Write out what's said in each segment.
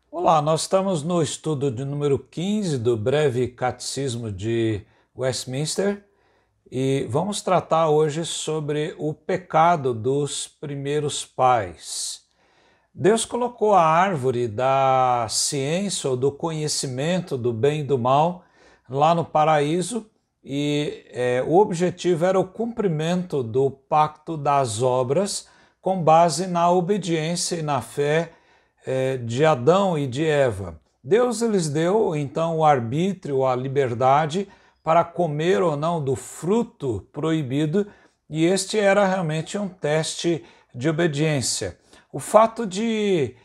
Olá, nós estamos no estudo de número 15 do Breve Catecismo de Westminster e vamos tratar hoje sobre o pecado dos primeiros pais. Deus colocou a árvore da ciência ou do conhecimento do bem e do mal lá no paraíso e o objetivo era o cumprimento do pacto das obras com base na obediência e na fé de Adão e de Eva. Deus lhes deu então o arbítrio, a liberdade para comer ou não do fruto proibido, e este era realmente um teste de obediência. O fato de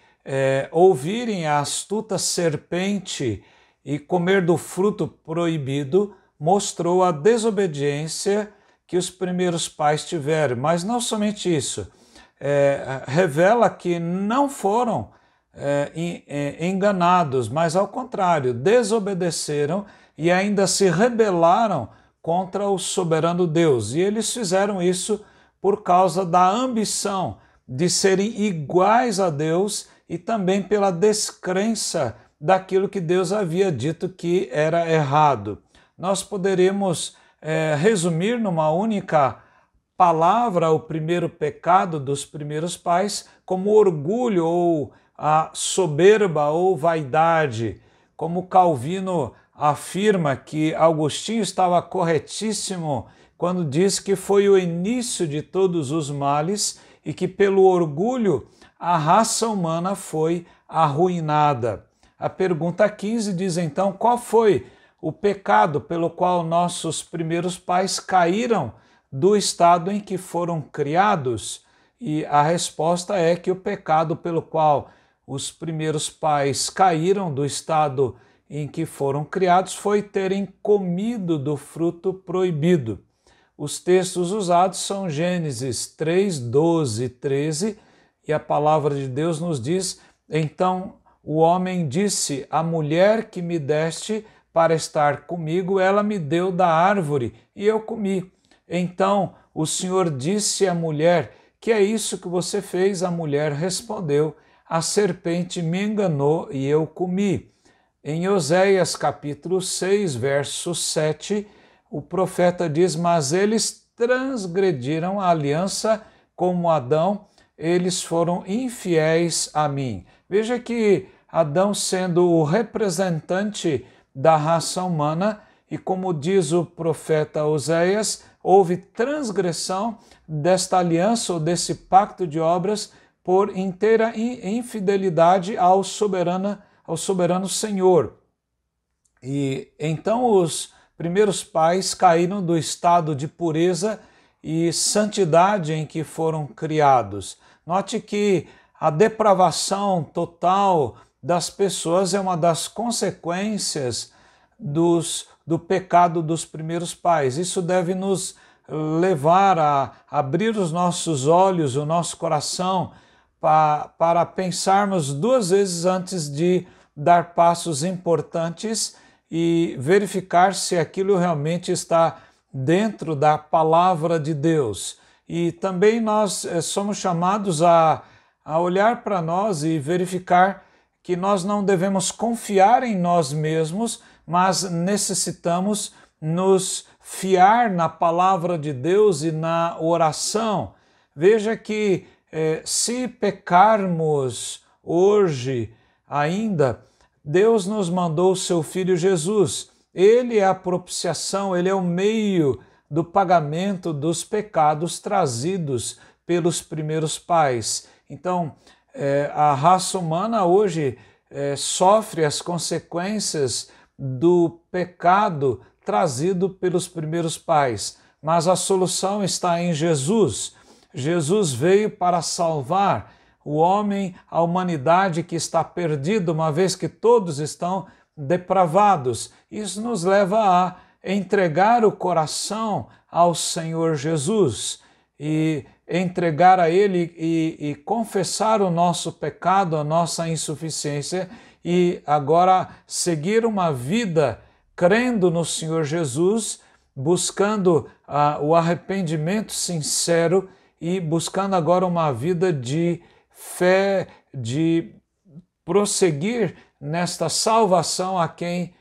ouvirem a astuta serpente e comer do fruto proibido mostrou a desobediência que os primeiros pais tiveram, mas não somente isso, revela que não foram enganados, mas ao contrário, desobedeceram e ainda se rebelaram contra o soberano Deus. E eles fizeram isso por causa da ambição de serem iguais a Deus e também pela descrença daquilo que Deus havia dito que era errado. Nós poderíamos resumir numa única palavra o primeiro pecado dos primeiros pais como orgulho ou a soberba ou vaidade. Como Calvino afirma que Agostinho estava corretíssimo quando diz que foi o início de todos os males e que pelo orgulho a raça humana foi arruinada. A pergunta 15 diz então: qual foi o pecado pelo qual nossos primeiros pais caíram do estado em que foram criados? E a resposta é que o pecado pelo qual os primeiros pais caíram do estado em que foram criados foi terem comido do fruto proibido. Os textos usados são Gênesis 3, 12 e 13, e a palavra de Deus nos diz: então o homem disse, a mulher que me deste para estar comigo, ela me deu da árvore e eu comi. Então o Senhor disse à mulher, que é isso que você fez? A mulher respondeu, a serpente me enganou e eu comi. Em Oséias capítulo 6, verso 7, o profeta diz, mas eles transgrediram a aliança como Adão, eles foram infiéis a mim. Veja que Adão, sendo o representante da raça humana, e como diz o profeta Oséias, houve transgressão desta aliança ou desse pacto de obras por inteira infidelidade ao soberano Senhor. E então os primeiros pais caíram do estado de pureza e santidade em que foram criados. Note que a depravação total das pessoas é uma das consequências do pecado dos primeiros pais. Isso deve nos levar a abrir os nossos olhos, o nosso coração, para pensarmos duas vezes antes de dar passos importantes e verificar se aquilo realmente está dentro da palavra de Deus. E também nós somos chamados a olhar para nós e verificar que nós não devemos confiar em nós mesmos, mas necessitamos nos fiar na palavra de Deus e na oração. Veja que se pecarmos hoje ainda, Deus nos mandou o seu Filho Jesus. Ele é a propiciação, ele é o meio do pagamento dos pecados trazidos pelos primeiros pais. Então, a raça humana hoje sofre as consequências do pecado trazido pelos primeiros pais, mas a solução está em Jesus. Jesus veio para salvar o homem, a humanidade que está perdida, uma vez que todos estão depravados. Isso nos leva a entregar o coração ao Senhor Jesus e entregar a Ele e confessar o nosso pecado, a nossa insuficiência e agora seguir uma vida crendo no Senhor Jesus, buscando o arrependimento sincero e buscando agora uma vida de fé, de prosseguir nesta salvação a quem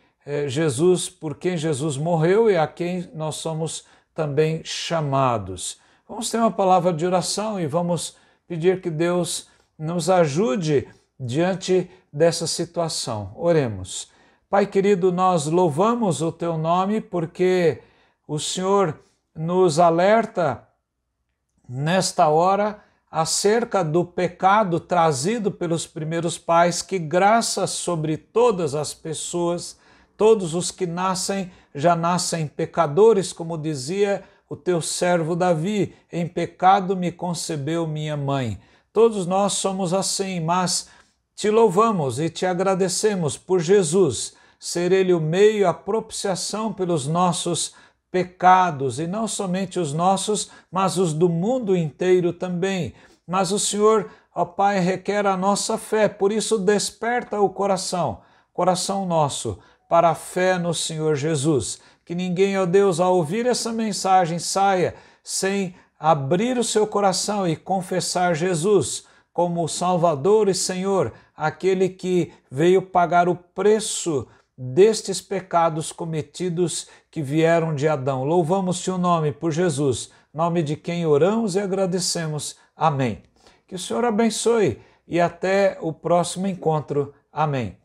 por quem Jesus morreu e a quem nós somos também chamados. Vamos ter uma palavra de oração e vamos pedir que Deus nos ajude diante dessa situação. Oremos. Pai querido, nós louvamos o Teu nome porque o Senhor nos alerta nesta hora acerca do pecado trazido pelos primeiros pais, que graça sobre todas as pessoas, todos os que nascem, já nascem pecadores, como dizia o teu servo Davi, em pecado me concebeu minha mãe. Todos nós somos assim, mas te louvamos e te agradecemos por Jesus, ser Ele o meio, a propiciação pelos nossos pecados, e não somente os nossos, mas os do mundo inteiro também. Mas o Senhor, ó Pai, requer a nossa fé, por isso desperta o coração nosso, para a fé no Senhor Jesus. Que ninguém, ó Deus, ao ouvir essa mensagem, saia sem abrir o seu coração e confessar Jesus como o Salvador e Senhor, aquele que veio pagar o preço destes pecados cometidos que vieram de Adão. Louvamos-te o nome por Jesus, nome de quem oramos e agradecemos. Amém. Que o Senhor abençoe e até o próximo encontro. Amém.